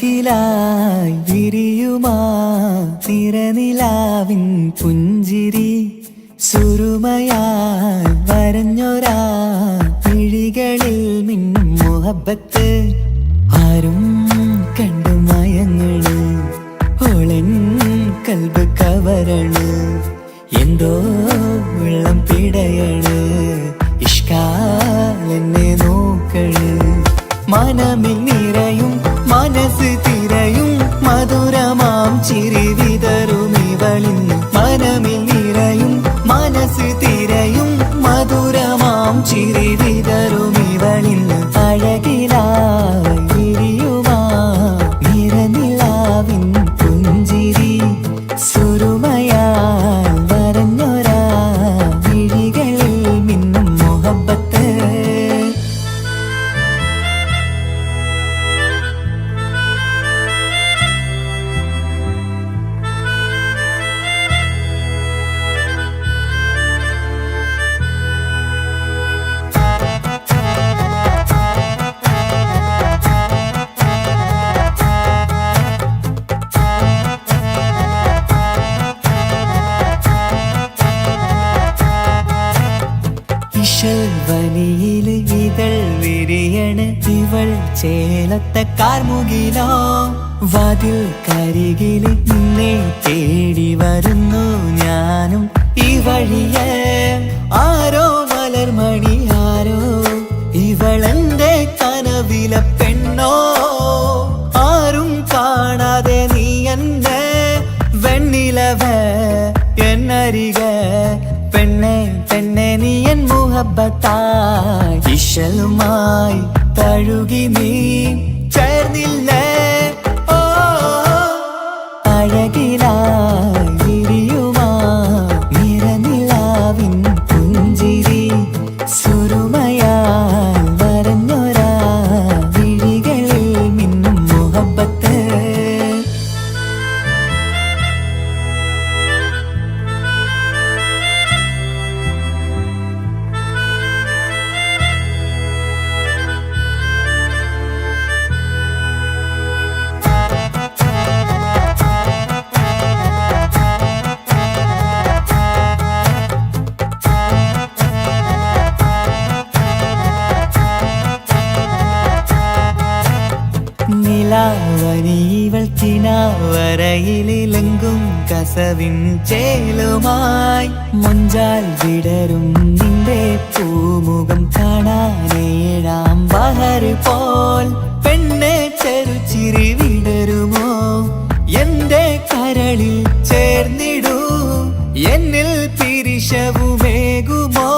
അഴകിലായി വിരിയുമാ തിരനിലാവിൻ പുഞ്ചിരി സുരുമയായി വരഞ്ഞൊരാ വിഴികളിൽ മിന്നും മുഹബത്ത് ആരും കണ്ടു മയങ്ങള് ഓളൻ കൽബ് കവരണ് എന്തോ വെള്ളം പിടയണ് ഇഷ്കാലെന്നെ നോക്കള് മനമിൽ നിറയും മനസ്സ് തിരയും മധുരമാം ചിരി വിതറും ഇവളിന്ന് മനമിൽ നിറയും മനസ്സ് തിരയും മധുരമാം ചിരി വിതറും ഇവളിന്ന് അഴകിലായി വിരിയുമാ നിറനിലാവിൻ പുഞ്ചിരി സുരുമയാൽ വരഞ്ഞൊരാ വിഴികളിൽ മിന്നും മുഹബത്ത് വനിയില് ഇതൾ വിരിയണ് ഇവൾ ചേലത്തെ കാർമുകിലോ വാതിൽ കരികില് നിന്നെ തേടി വരുന്നു ഞാനും ഈ വഴിയെ ആരോ മലർമണി ആരോ ഇവളെന്റെ കനവിലെ പെണ്ണോ ആരും കാണാതെ നീ എന്നെ വെണ്ണിലവ എന്നരിക പെണ്ണെ പെണ്ണെ നീ എൻ മുഹബത്തായി ഇശലുമായി തഴുകി നീ ചേർന്നില്ലേ ഓ അഴകിലായി വിരിയുമാ നിറനിലാവിൻ പുഞ്ചിരി സുരുമയാൽ വരഞ്ഞൊരാ വിഴികളിൽ മിന്നും മുഹബത്ത് നിലാവനിവൾ കിനാവരയിലെങ്കും കസവിൻ ചേലുമായി മുഞ്ചാൽ വിടരും നിന്റെ പൂമുഖം കാണാനേഴാം ബഹർ പോൽ പെണ്ണെ ചെറുചിരി വിടരുമോ എന്റെ കരളിൽ ചേർന്നിടൂ എന്നിൽ പിരിശവുമേകുമോ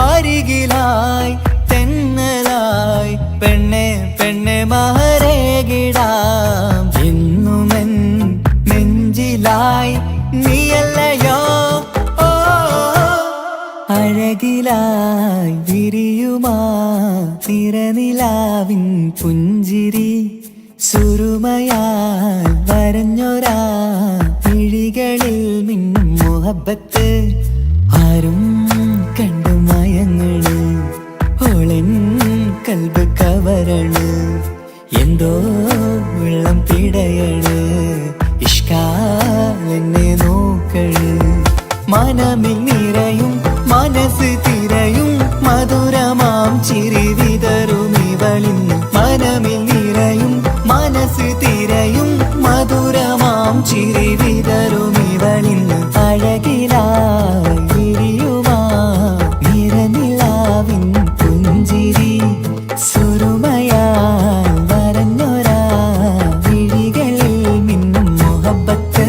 അരികിലായി തെന്നലായി പെണ്ണെ പെണ്ണെ മഹരേകിടാം എന്നുമെൻ നെഞ്ചിലായി നീയല്ലയോ ഓ അഴകിലായി വിരിയുമാ തിരനിലാവിൻ പുഞ്ചിരി സുരുമയാൽ വരഞ്ഞൊരാ വിഴികളിൽ മിന്നും മുഹബത്ത് ആരും കണ്ടു മയങ്ങള് ഓളൻ കൽബ് കവരണ് എന്തോ വെള്ളം പിടയണ് ഇഷ്കാലെന്നെ നോക്കള് മനമിൽ നിറയും മനസ്സ് തിരയും മധുരമാം ചിരി വിതറും ഇവളിന്ന് മനമിൽ നിറയും മനസ്സ് തിരയും മധുരമാം ചിരി വിതറും ഇവളിന്ന് അഴകിലായി വിരിയുമാ നിറനിലാവിൻ പുഞ്ചിരി സുരുമയാൽ വരഞ്ഞൊരാ വിഴികളിൽ മിന്നും മുഹബത്ത്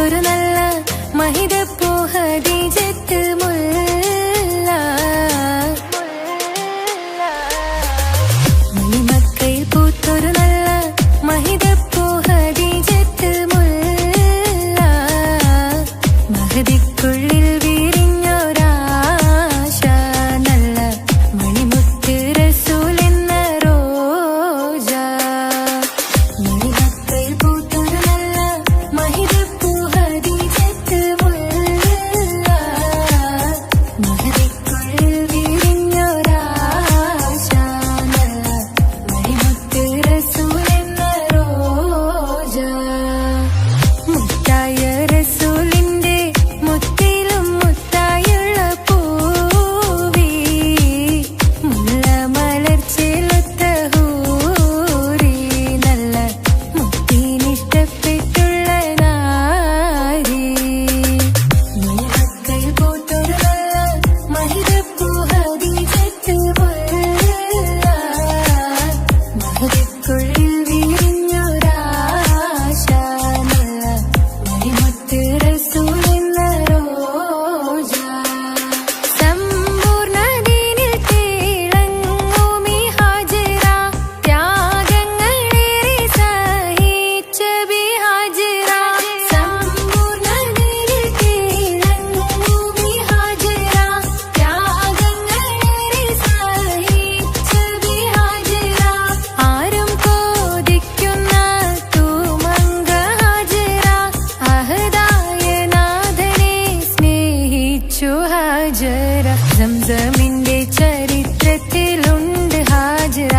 പൂത്തൊരു നല്ല മഹിതപ്പൂ ഹദീജത്ത് മുല്ല മണിമക്കയിൽ പൂത്തൊരു നല്ല മഹിതപ്പൂ ഹദീജത്ത് മുല്ല മഹദിക്കുള്ളിൽ വിരിഞ്ഞൊരാശ നല്ല മണിമുത്ത് റസൂൽ എന്ന റോജ മണിമക്കയിൽ പൂത്തൊരു നല്ല മഹിതപ്പൂ ഹദീജത്ത് മുല്ല മഹദിക്കുള്ളിൽ വിരിഞ്ഞൊരാശ നല്ല മണിമുത്ത് റസൂൽ എന്ന റോജ മുത്തായ റസൂലിന്റെ മുത്തിലും മുത്തായുള്ള പൂവി മുല്ല മലർച്ചെലുത്ത ഹൂറി നല്ല മുത്തിനിഷ്ടപ്പെട്ടുള്ള നാരി മണിമക്കയിൽ പൂത്തൊരു നല്ല മഹിതപ്പൂ ഹദീജത്ത് മുല്ല മഹദിക്കുള്ളിൽ വിരിഞ്ഞൊരാശ നല്ല മണിമുത്ത് റസൂൽ എന്ന റോജ സമ്പൂർണ്ണ ദീനിൽ തിളങ്ങുമീ ഹാജറ ത്യാഗങ്ങളേറെ സഹിച്ച ബിഹാജറ സമ്പൂർണ്ണ ദീനിൽ തിളങ്ങുമീ ഹാജറ ത്യാഗങ്ങളേറെ സഹിച്ച ബിഹാജറ ആരും കൊതിക്കുന്ന തൂമങ്ക ഹാജറ അഹദായ നാഥനെ സ്നേഹിച്ചു ഹാജറ സംസമിന്റെ ചരിത്രത്തിലുണ്ട് ഹാജറ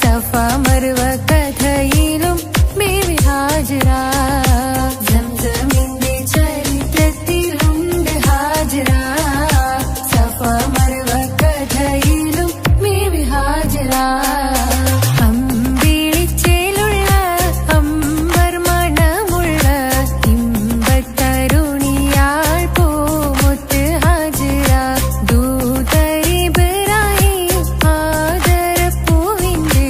സഫ മർവ കഥയിലും ബീവി ഹാജറ സംസമിന്റെ ചരിത്രത്തിലുണ്ട് ഹാജറ സഫ മർവ കഥയിലും ബീവി ഹാജറ അമ്പിളിച്ചേലുള്ള അമ്പർ മണമുള്ള ഇമ്പത്തരുണിയാൾ പൂമുത്ത് ഹാജറ ദൂതരിബ്രാഹിം ആദരപ്പൂവിന്റെ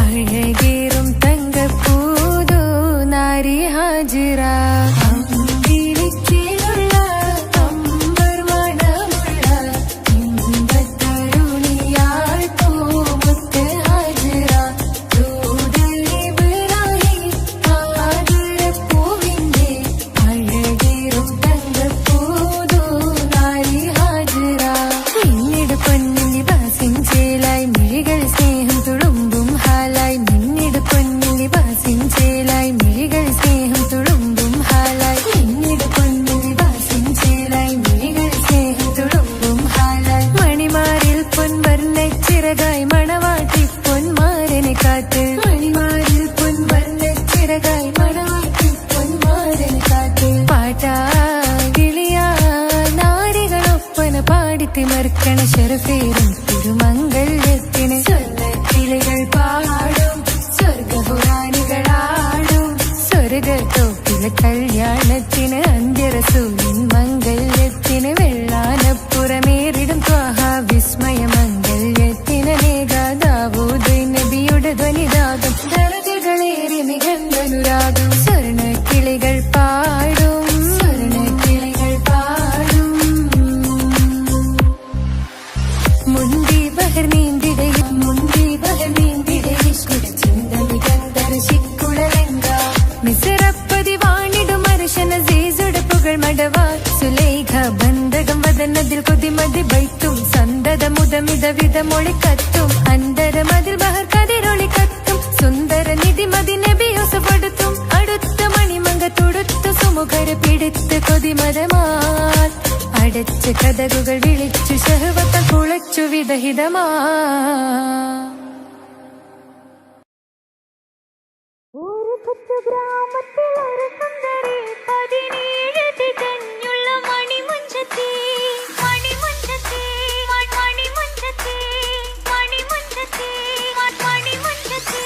അഴകേറും തങ്കപ്പൂതു നാരി ഹാജറ അമ്പിളിച്ചേലുള്ള അമ്പർ മണമുള്ള ഇമ്പത്തരുണിയാൾ പൂമുത്ത് ഹാജറ ദൂതരിബ്രാഹിം ആദരപ്പൂവിന്റെ അഴകേറും തങ്കപ്പൂതു നാരി ഹാജറ മിന്നിട് പൊന്നിൻ ലിബാസിൻ ചേലായി മിഴികൾ സ്നേഹം തുളുമ്പും ഹാലായി മിന്നിട് പൊന്നിൻ ലിബാസിൻ ചേലായി മിഴികൾ സ്നേഹം തുളുമ്പും ഹാലായി മിന്നിട് പൊന്നിൻ ലിബാസിൻ ചേലായി മിഴികൾ സ്നേഹം തുളുമ്പും ഹാലായി മണിമാരിൽ പൊൻവർണ്ണച്ചിറകായി മണവാട്ടി പൊന്മാരനെ കാത്ത് മണിമാരിൽ പൊൻവർണ്ണച്ചിറകായി മണവാട്ടി പൊന്മാരനെ കാത്ത് പാട്ടായി വിളിയാ നാരികളൊപ്പന പാടിത്തിമർക്കണ ശരഫേറും തിരുമംഗല്യത്തിന് സ്വർണ്ണക്കിളികൾ പാടും സ്വർഗപുരാണികളാടും സ്വർഗത്തോപ്പിലെ കല്യാണത്തിന് അന്ത്യറസൂലിൻ മംഗല്യത്തിന് വെള്ളാനപ്പുറമേറിടും ത്വാഹ വിസ്മയ മംഗല്യത്തിന് നേകാദാവൂദ് നബിയുടെ ധ്വനിരാഗം ദരജകളേറി നിഗന്ധനുരാഗം സ്വർണ്ണക്കിളികൾ പാടും സ്വർണ്ണക്കിളികൾ പാടും മുന്തി ബഹർ നീന്തിടയും മുന്തി ബഹർ നീന്തിടയും ചിന്തമി ഗന്ധർശിക്കുളലങ്ക മിസറപ്പതി വാണിടും അർശന സീസുടെ പുകൾ മടവ സുലൈഖ ബന്ധകം വദനതിൽ കൊതിമതി ബൈത്തും സന്തത മുതമിത വിധമൊളി കത്തും അന്തരമതിൽ ബഹർ കതിരൊളി കത്തും സുന്ദര നിധിമതി നബി യൂസഫടുത്തും അടുത്ത മണിമങ്ക തുടുത്തു സുമുഖര പിടിത്ത് കൊതിമതമാൽ അടച്ച് കഥകുകൾ വിളിച്ചു ശഹവത്ത കുളച്ചു വിദഹിതമാ ഒരു കൊച്ചു ഗ്രാമത്തിൽ ഒരു സുന്ദരി 17 തികഞ്ഞുള്ള മണിമുഞ്ചത്തി മണിമുഞ്ചത്തി മണിമുഞ്ചത്തി മണിമുഞ്ചത്തി മണിമുഞ്ചത്തി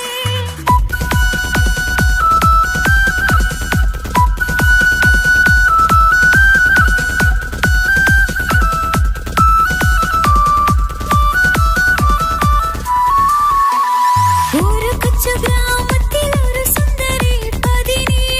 ഒരു കൊച്ചു ഗ്രാമത്തിൽ ഒരു സുന്ദരി 17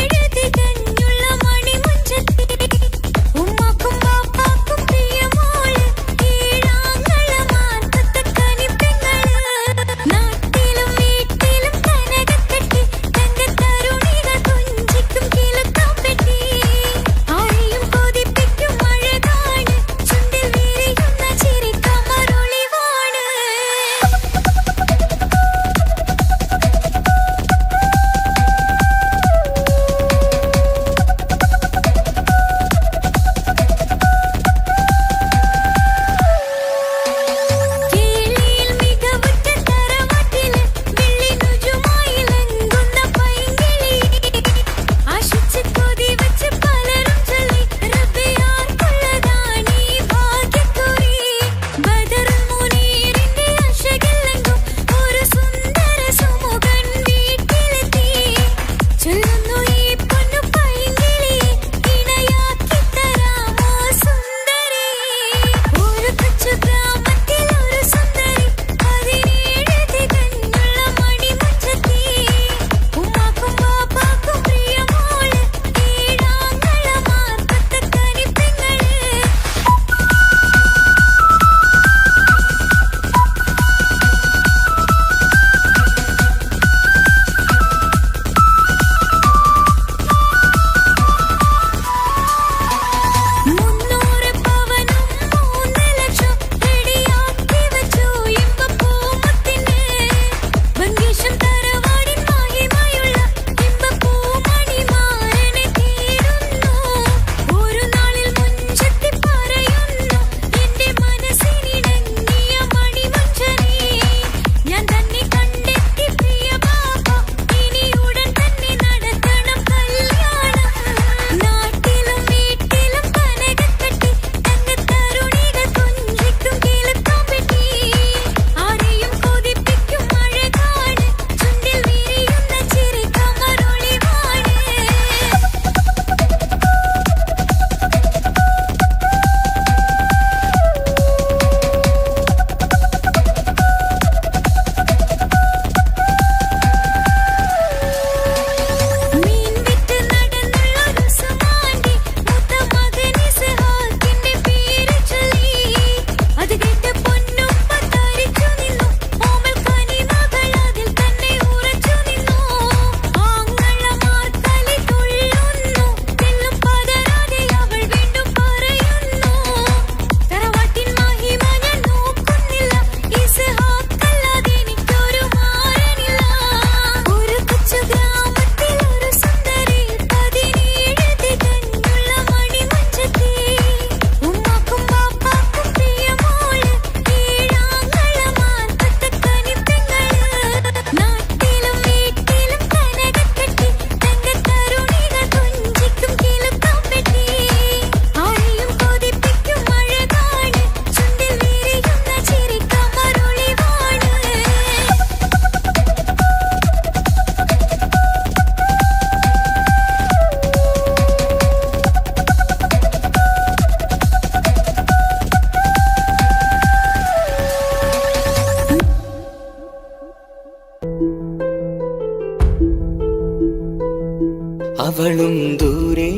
അവളും ദൂരെ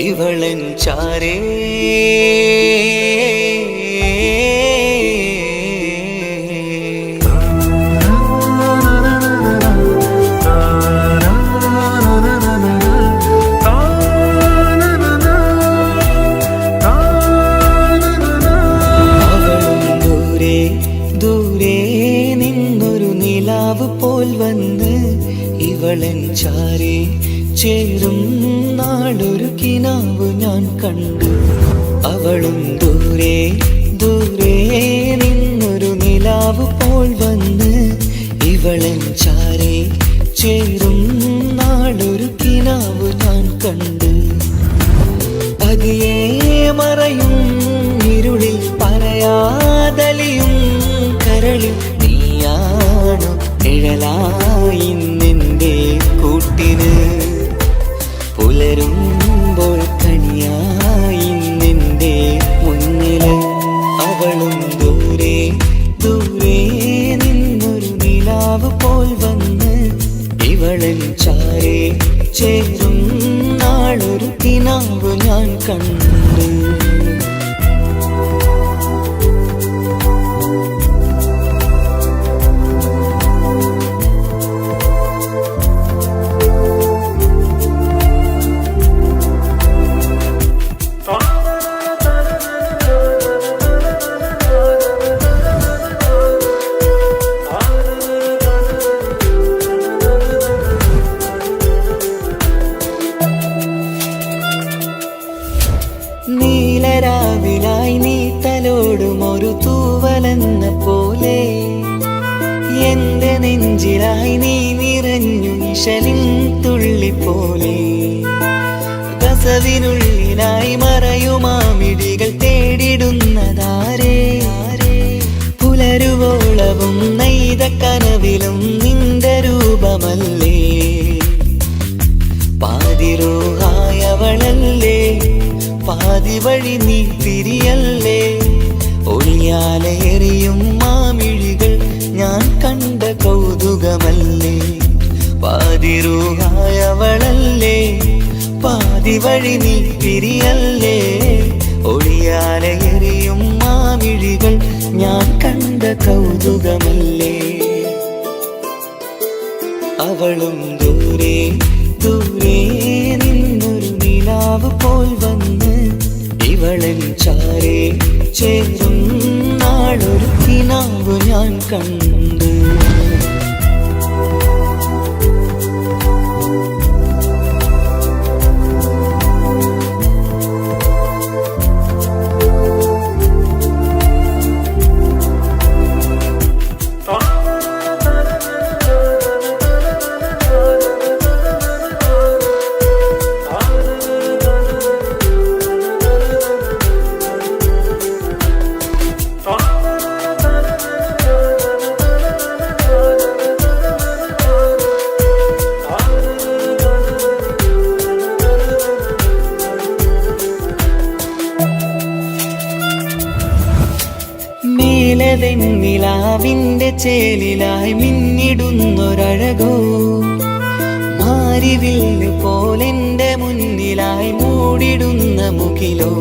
ഇവളൻ ചാരേ പോൽ വന്ന് ഇവളൻ ചാരേ ചേരും നാളൊരു കിനാവ് ഞാൻ കണ്ടു. അവളും ദൂരെ ദൂരെ നിന്നൊരു നിലാവ് പോൽ വന്ന് ഇവളൻ ചാരേ ചേരും നാളൊരു കിനാവ് ഞാൻ കണ്ടു. പതിയെ മറയും ഇരുളിൽ പറയാതലിയും കരളിൽ നീയാണു നിഴലായി നിന്റെ കൂട്ടിന്. പുലരുമ്പോൾ കണിയായി നിന്റെ മുന്നില്. അവളും ദൂരെ ദൂരെ നിന്നൊരു നിലാവ് പോൽ വന്ന് ഇവളൻ ചാരേ ചേരും നാളൊരു കിനാവ് ഞാൻ കണ്ടു. നീലരാവിലായി നീ തലോടും ഒരു തൂവലെന്ന പോലെ എന്റെ നെഞ്ചിലായി നീ നിറഞ്ഞു നിശലിൻ തുള്ളി പോലെ. കസവിനുള്ളിലായി മറയുമാമിടികൾ തേടിടുന്നതാരേ. പുലരുവോളവും നെയ്ത കനവിലും നിന്റെ രൂപമല്ലേ. പാതിരോഹായവളല്ലേ പാതി വഴി നീ തിരിയല്ലേ. ഒളിയാലെറിയും മാമിഴികൾ ഞാൻ കണ്ട കൗതുകമല്ലേ. പാതിരൂഹായവളല്ലേ പാതി വഴി നീ തിരിയല്ലേ. ഒളിയാലെറിയും മാമിഴികൾ ഞാൻ കണ്ട കൗതുകമല്ലേ. അവളും ദൂരെ ദൂരെ നിന്നൊരു നിലാവ് പോൽ വന്ന് ഇവളൻ ചാരേ ചേരും നാളൊരു കിനാവ് ഞാൻ കണ്ടു. നിലാവിന്റെ ചേലിലായി മിന്നിടുന്നൊരഴകോ. മാരിവില്ല് പോലെന്റെ മുന്നിലായി മൂടിടുന്ന മുകിലോ.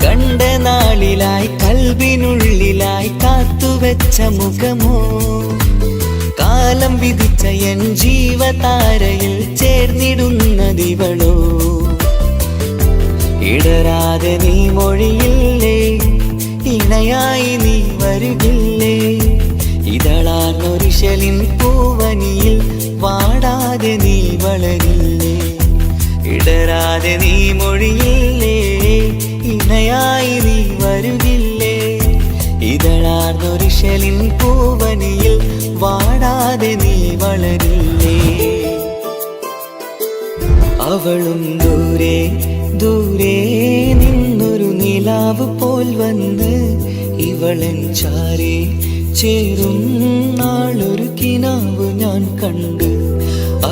കണ്ട നാളിലായി കൽബിനുള്ളിലായി കാത്തുവെച്ച മുഖമോ. കാലം വിധിച്ച എൻ ജീവതാരയിൽ ചേർന്നിടുന്നതിവളോ. ഇടരാതെ നീ മൊഴിയില്ലേ ഇണയായി നീ വരുകില്ലേ. ഇതളാർന്നൊരിശലിൻ പൂവനിയിൽ വാടാതെ നീ വളരില്ലേ. ഇടരാതെ നീ മൊഴിയില്ലേ ഇണയായി നീ വരുകില്ലേ. ഇതളാർന്നൊരിശലിൻ പൂവനിയിൽ വാടാതെ നീ വളരില്ലേ. അവളും ദൂരെ ദൂരെ നിന്നൊരു നിലാവ് പോൽ വന്ന് ഇവളൻ ചാരേ ചേരും നാളൊരു കിനാവ് ഞാൻ കണ്ടു.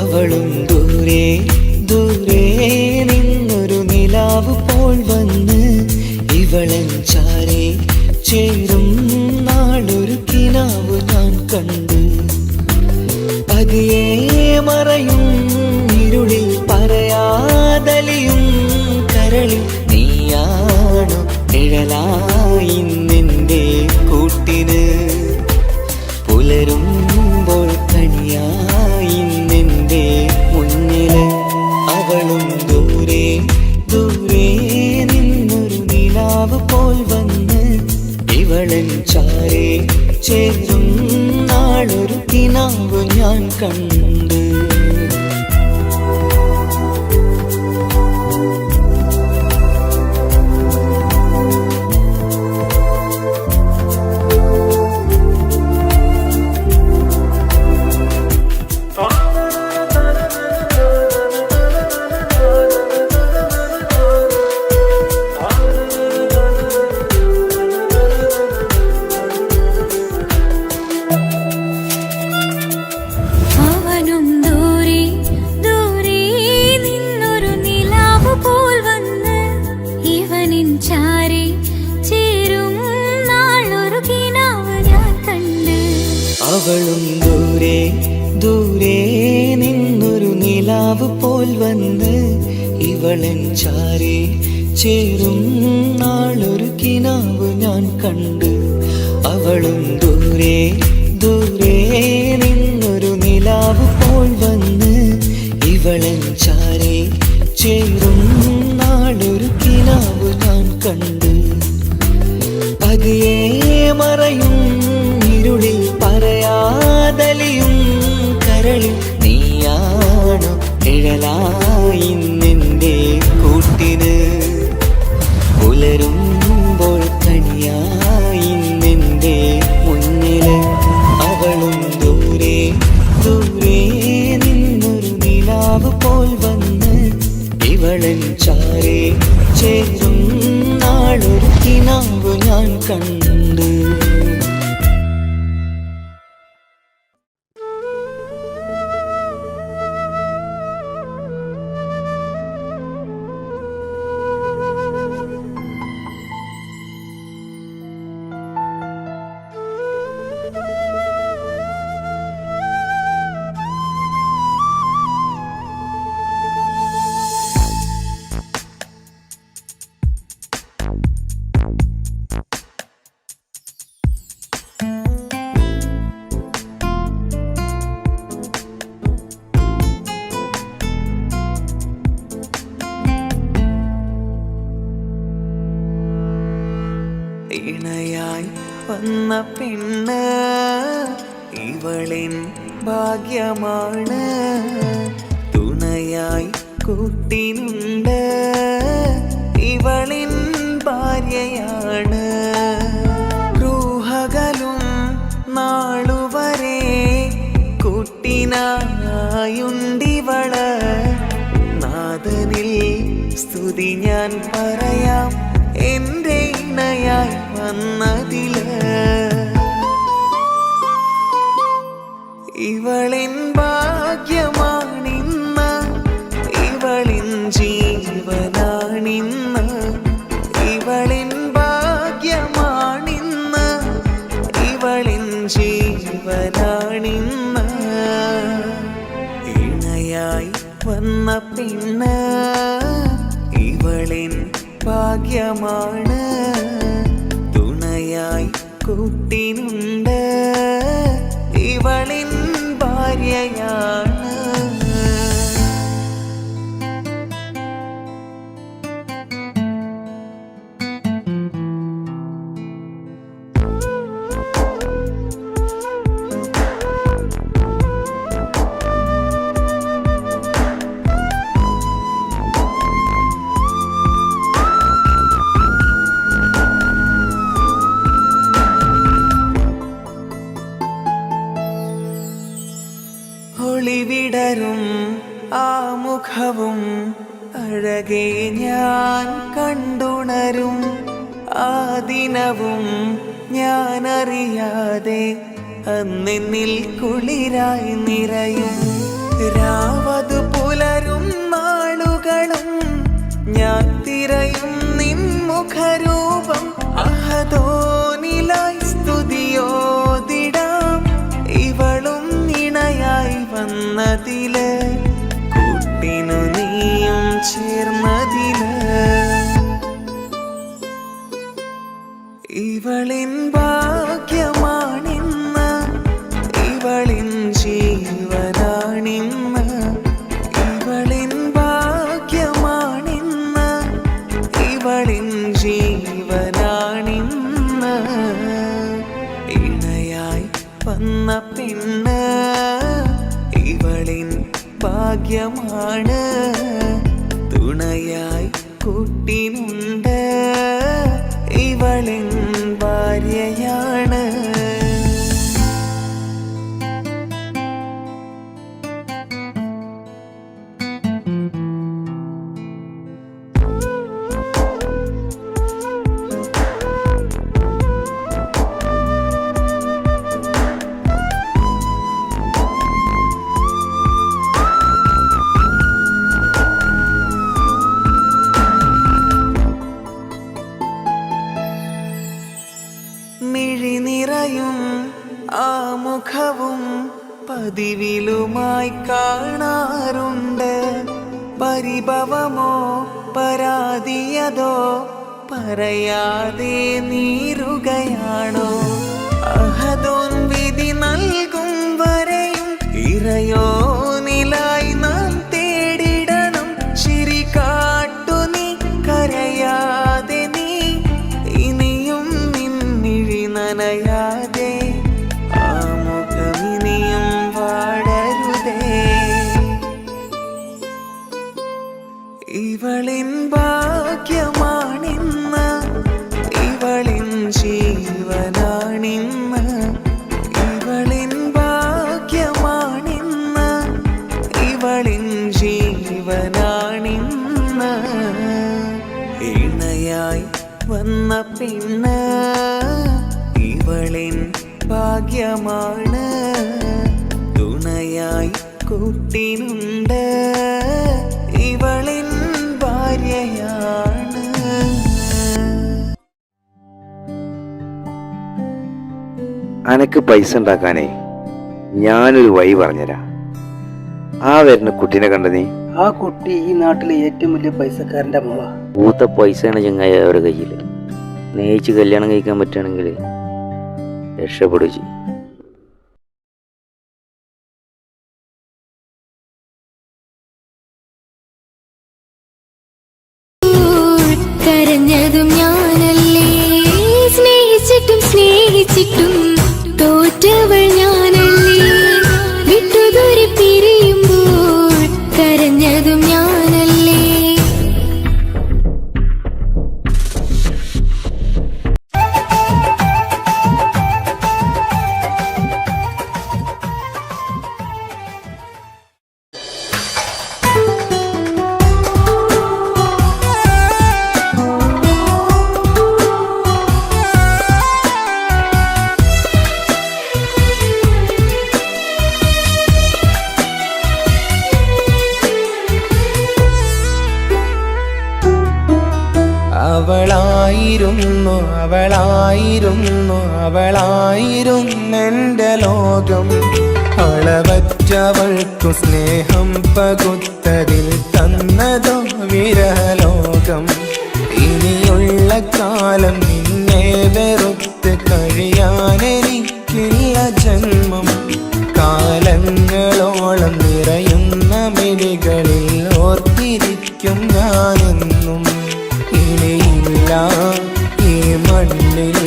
അവളും ദൂരെ ദൂരെ നിന്നൊരു നിലാവ് പോൽ വന്ന് ഇവളൻ ചാരേ ചേരും നാളൊരു കിനാവ് ഞാൻ കണ്ട്. പതിയെ മറയും ഇരുളിൽ പറയാതലിയും കരളിൽ നീയാണു നിഴലായി നിന്റെ കൂട്ടിന്. പുലരുമ്പോൾ കണിയായി നിന്റെ മുന്നില്. അവളും ദൂരെ ദൂരെ നിന്നൊരു നിലാവ് പോൽ വന്ന് ഇവളൻ ചാരേ ചേരും നാളൊരു കിനാവ് ഞാൻ കണ്ട്. അവളും ദൂരെ ദൂരെ നിന്നൊരു നിലാവ് പോൽ വന്ന് ഇവളൻ ചാരേ ചേരും നാളൊരു കിനാവ് ഞാൻ കണ്ട്. അവളും ദൂരെ ദൂരെ നിന്നൊരു നിലാവ് പോൽ വന്ന് ഇവളൻ ചാരേ ചേരും നാളൊരു കിനാവ് ഞാൻ കണ്ട്. പതിയെ മറയും ഇരുളിൽ പറയാതലിയും കരളിൽ നീയാണു നിഴലായി നിന്റെ കൂട്ടിന്. പുലരുമ്പോൾ കണിയായി നിന്റെ മുന്നില്. അവളും ദൂരെ ദൂരെ നിന്നൊരു നിലാവ് പോൽ വന്ന് ഇവളൻ ചാരേ ചേരും നാളൊരു കിനാവ് ഞാൻ കണ്ട്. ഇണയായി വന്ന പെണ്ണ് ഇവളിൻ ഭാഗ്യമാണ്. തുണയായി കൂട്ടിനുണ്ട് ഇവളിൻ ഭാര്യയാണ്. റൂഹകലും നാളുവരെ കൂട്ടിനായുണ്ടിവള്. നാഥനിൽ സ്തുതി ഞാൻ പറയാം എന്റെ ഇണയായി വന്നതില്. ഇവളിൻ ഭാഗ്യമാണിന്ന് ഇവളിൻ ജീവനാണിന്ന്. ഇവളിൻ ഭാഗ്യമാണിന്ന് ഇവളിൻ ജീവനാണിന്ന്. ഇണയായി വന്ന പെണ്ണ് ഇവളിൻ ഭാഗ്യമാണ്. തുണയായി കൂട്ടിനുണ്ട് ഇവളിൻ ഭാര്യയാണ്. ഒളിവിടരും ആ മുഖവും അഴകെ ഞാൻ കണ്ടുണരും. ആ ദിനവും ഞാനറിയാതെ അന്നെന്നിൽ കുളിരായി നിറയും. രാവതു പുലരും നാളുകളും ഞാൻ തിരയും നിൻ മുഖരൂപം. അഹദോനി പെണ്ണ് ഇവളിൻ ഭാഗ്യമാണ്. തുണയായി കൂട്ടിനുണ്ട് ഇവളിൻ ഭാര്യയാണ്. മിഴി നിറയും ആ മുഖവും പതിവിലുമായി കാണാറുണ്ട്. പരിഭവമോ പരാതിയതോ പറയാതെ നീറുകയാണോ? അഹദോൻ വിധി നൽകും വരെയും ഇറയോനിലായി നാം തേടിടണം. ചിരി കാട്ടു നീ കരയാതെ നീ ഇനിയും നിന്നിഴി നനയാതെ. ആ മുഖമിനിയും വാടരുതേ. ഇവളിൻ ഭാഗ്യമാണിന്ന് ഇവളിൻ ജീവനാണിന്ന്. ഇവളിൻ ഭാഗ്യമാണിന്ന് ഇവളിൻ ജീവനാണിന്ന്. ഇണയായി വന്ന പെണ്ണ് ഇവളിൻ ഭാഗ്യമാണ്. തുണയായി കൂട്ടിനുണ്ട് ഇവളിൻ ഭാര്യയാണ്. അനക്ക് പൈസ ഉണ്ടാക്കാനേ ഞാനൊരു വഴി പറഞ്ഞുതരാം. ആ വരുന്ന കുട്ടീനെ കണ്ട നീ? ആ കുട്ടി ഈ നാട്ടിലെ ഏറ്റവും വലിയ പൈസക്കാരന്റെ മോള. പൂത്ത പൈസയാണ് ചങ്ങായി അവരുടെ കയ്യിൽ. സ്നേഹിച്ച് കല്യാണം കഴിക്കാൻ പറ്റുകയാണെങ്കിൽ രക്ഷപ്പെടുക ചെയ്യും. കരഞ്ഞതും ഞാനല്ലേ, സ്നേഹിച്ചിട്ടും സ്നേഹിച്ചിട്ടും തോറ്റവൾ ഞാനല്ലേ. വിട്ടുദൂരെ പിരിയുമ്പോൾ കരഞ്ഞതും ഞാനല്ലേ. അവളായിരുന്നു അവളായിരുന്നു അവളായിരുന്നെൻ്റെ ലോകം. അളവറ്റവൾക്കു സ്നേഹം പകുത്തതിൽ തന്നതോ വിരഹലോകം. ഇനിയുള്ള കാലം നിന്നെ വെറുത്ത് കഴിയാനെനിക്കില്ല ജന്മം. കാലങ്ങളോളം നിറയുന്ന മിഴികളിൽ ഓർത്തിരിക്കും ഞാനെന്നും. ഇനിയില്ല ഈ മണ്ണിൽ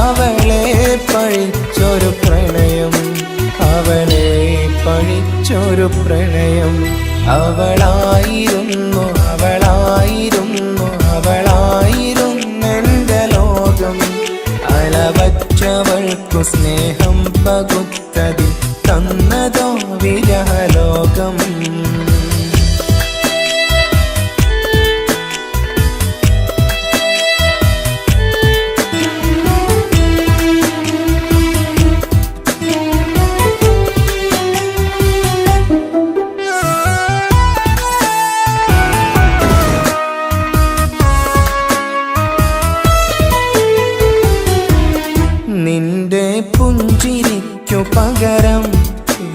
അവളെ പഴിച്ചൊരു പ്രണയം, അവളെ പഴിച്ചൊരു പ്രണയം. അവളായിരുന്നു അവളായിരുന്നു അവളായിരുന്നെൻ്റെ ലോകം. അളവറ്റവൾക്കു സ്നേഹം പകുത്തതിൽ തന്നതോ വിരഹലോകം. നിന്റെ പുഞ്ചിരിക്കു പകരം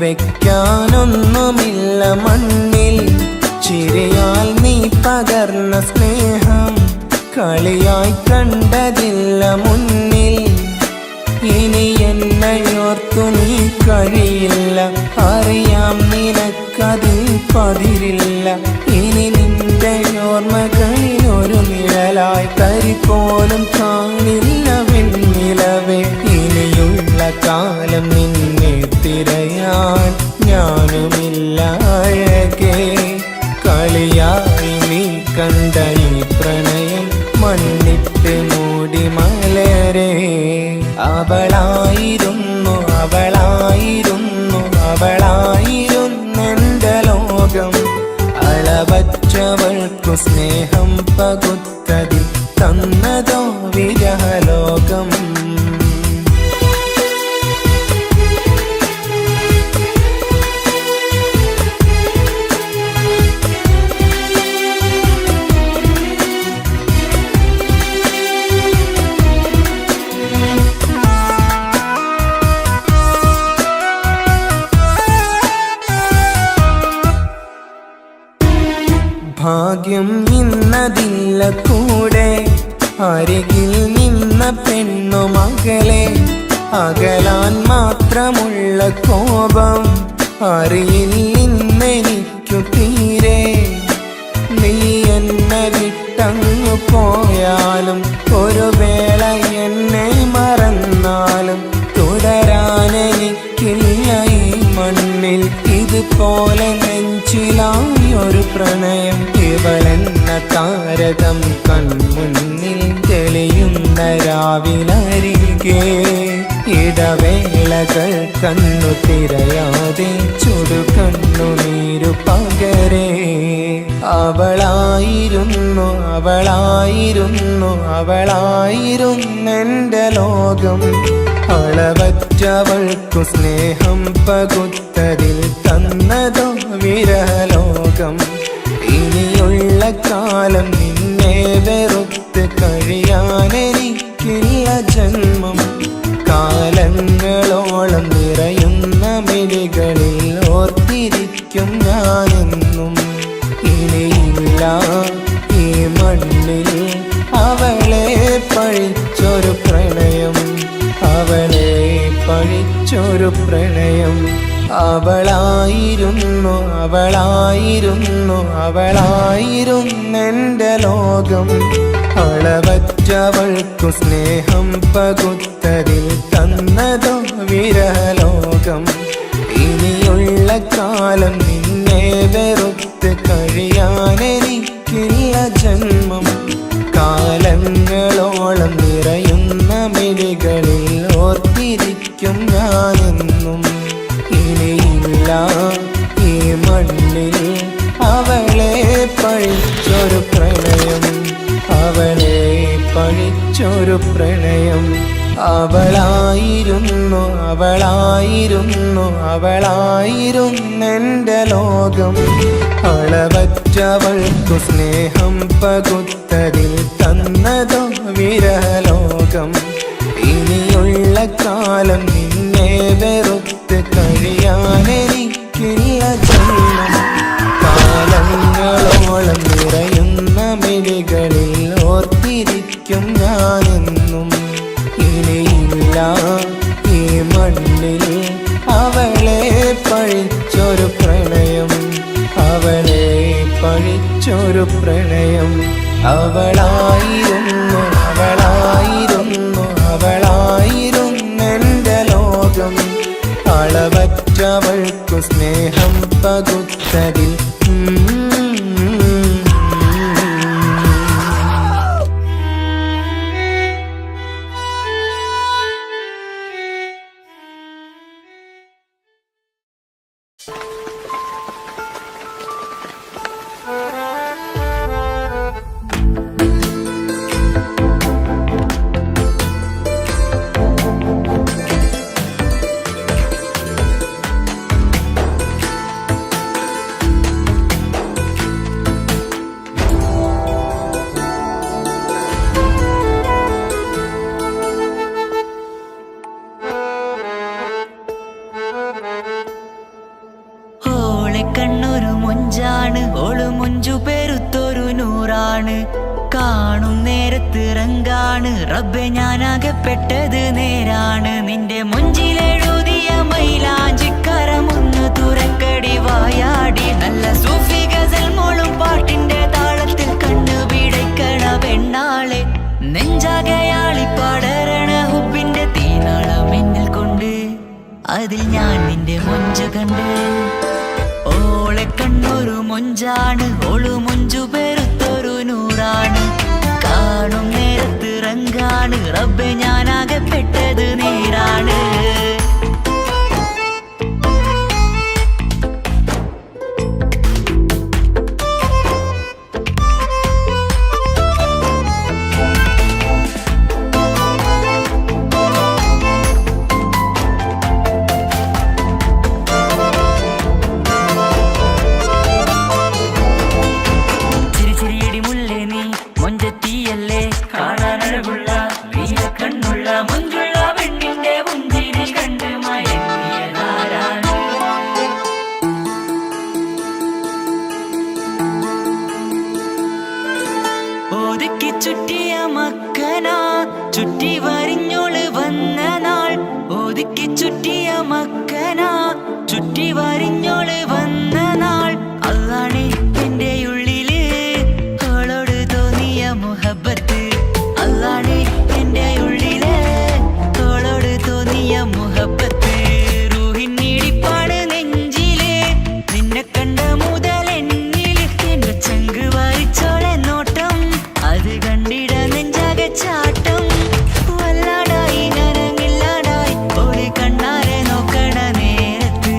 വെക്കാനൊന്നുമില്ല മണ്ണിൽ. ചിരിയാൽ നീ പകർന്ന സ്നേഹം കളിയായി കണ്ടതില്ല മുന്നിൽ. ഇനി എന്നോർത്തു നീ കഴിയില്ല, അറിയാം നിനക്കതിൽ പതിരില്ല. ഇനി നിന്റെ ഓർമ്മകളിൽ ഒരു നിഴലായി കരി പോലും കാണില്ല വെണ്ണിലവേ. ഇനിയുള്ള കാലം നിന്നെ തിരയാൻ ഞാനുമില്ല അഴകേ. കളിയായി നീ കണ്ട ഈ പ്രണയം മണ്ണിട്ട് മൂടി മലരെ. അവളായിരുന്നു അവളായിരുന്നു അവളായിരുന്നെന്റെ ലോകം. അളവറ്റവൾക്കു സ്നേഹം പകുത്തതിൽ തന്നതോ വിരഹലോകം. ഭാഗ്യം ഇന്നതില്ല കൂടെ, അരികിൽ നിന്ന പെണ്ണു മകളെ. അകലാൻ മാത്രമുള്ള കോപം അറിയില്ലെനിക്കു തീരെ. നീ എന്നെ വിട്ടങ്ങു പോയാലും ഒരു വേള എന്നെ മറന്നാലും തുടരാനെനിക്കില്ല ഈ മണ്ണിൽ. ഇതുപോലെ നെഞ്ചിലായി ഒരു പ്രണയം. ഇവളെന്ന താരകം കൺമുന്നിൽ തെളിയുന്ന രാവിലരികെ. ഇടവേളകൾ കണ്ണു തിരയാതെ ചുടുകണ്ണുനീരു പകരെ. അവളായിരുന്നു അവളായിരുന്നു അവളായിരുന്നെന്റെ ലോകം. അളവറ്റവൾക്കു സ്നേഹം പകുത്തതിൽ തന്നതോ വിരഹലോകം. ഇനിയുള്ള കാലം നിന്നെ വെറുത്ത് കഴിയാനെനിക്കില്ല ജന്മം. കാലങ്ങളോളം നിറയുന്ന മിഴികളിൽ ഓർത്തിരിക്കും ഞാനെന്നും. ഇനിയില്ല ഈ മണ്ണിൽ അവളെ പഴിച്ചൊരു പ്രണയം. അവളെ പഴിച്ചൊരു പ്രണയം. അവളായിരുന്നു അവളായിരുന്നു അവളായിരുന്നെന്റെ ലോകം. അളവറ്റവൾക്കു സ്നേഹം പകുത്തതിൽ തന്നതോ വിരഹലോകം. ഇനിയുള്ള കാലം നിന്നെ വെറുത്ത് കഴിയാനെനിക്കില്ല ജന്മം. കാലങ്ങളോളം നിറയുന്ന മിഴികളിൽ ഓർത്തിരിക്കും ഞാനെന്നും. ഇനിയില്ല ഈ മണ്ണിൽ അവളെ പഴിച്ചൊരു പ്രണയം. അവളെ പഴിച്ചൊരു പ്രണയം. അവളായിരുന്നു അവളായിരുന്നു അവളായിരുന്നെന്റെ ലോകം. അളവറ്റവൾക്കു സ്നേഹം പകുത്തതിൽ തന്നതോ വിരഹലോകം. ഇനിയുള്ള കാലം നിന്നെ വെറുത്ത് കഴിയാനെനിക്കില്ല ജന്മം. കാലങ്ങളോളം നിറയുന്ന മിഴികളിൽ ഓർത്തിരിക്കും ഞാനെന്നും. ഇനിയില്ല ഈ മണ്ണിൽ അവളെ പഴിച്ചൊരു പ്രണയം. അവളെ പഴിച്ചൊരു പ്രണയം. അവളായിരുന്നു അവളായിരുന്നു അവളായിരുന്നെന്റെ ലോകം. അളവറ്റവൾക്കു സ്നേഹം പകുത്തതിൽ കണ്ണൊരു മൊഞ്ചാണ്, ഓള് മൊഞ്ചു പെരുത്തൊരു നൂറാണ്. കാണും നേരത്ത് റങ്കാണ്, റബ്ബെ ഞാനാകപ്പെട്ടത് നേരാണ്. നിന്റെ മൊഞ്ചിലെഴുതിയ മൈലാഞ്ചിക്കരമൊന്ന് തുറക്കടി വായാടി. നല്ല സൂഫി ഗസൽ മോളും പാട്ടിന്റെ താളത്തിൽ കണ്ണു പിടയ്ക്കണ പെണ്ണാളെ. നെഞ്ചാകയാളി പടരണ ഹുബിന്റെ തീനാളം എന്നിൽ കൊണ്ട് അതിൽ ഞാൻ നിന്റെ മൊഞ്ചു കണ്ട്. ഓളെ കണ്ണൊരു മൊഞ്ചാണ്, ഓളു മൊഞ്ചു പെരുത്തൊരു നൂറാണ്. കാണും നേരത്ത് റങ്കാണ്, റബ്ബെ ഞാനാകപ്പെട്ടത് നേരാണ്. ഒതുക്കി ചുറ്റിയ മക്കനാ ചുറ്റി വരിഞ്ഞോള് വന്ന നാൾ. ഒതുക്കി ചുറ്റിയ മക്കനാ ചുറ്റി വരിഞ്ഞോള് വന്ന നാൾ. അള്ളാണ് എന്റെ ഉള്ളില് അവളോട് തോന്നിയ മുഹബത്ത്. അള്ളാണ് എന്റെ ഉള്ളില് അവളോട് തോന്നിയ മുഹബത്ത്. റൂഹിന്നിടിപ്പാണ് നെഞ്ചില് നിന്നെ കണ്ട മുതൽ എന്നില്. എന്റെ ചങ്ക് വായിച്ചോളെ നോട്ടം, അത് കണ്ടിട നെഞ്ചാകെ ചാട്ടം. വല്ലാടായി നനങ്ങില്ലാടായി ഓളി കണ്ണാരെ നോക്കണ നേരത്ത്.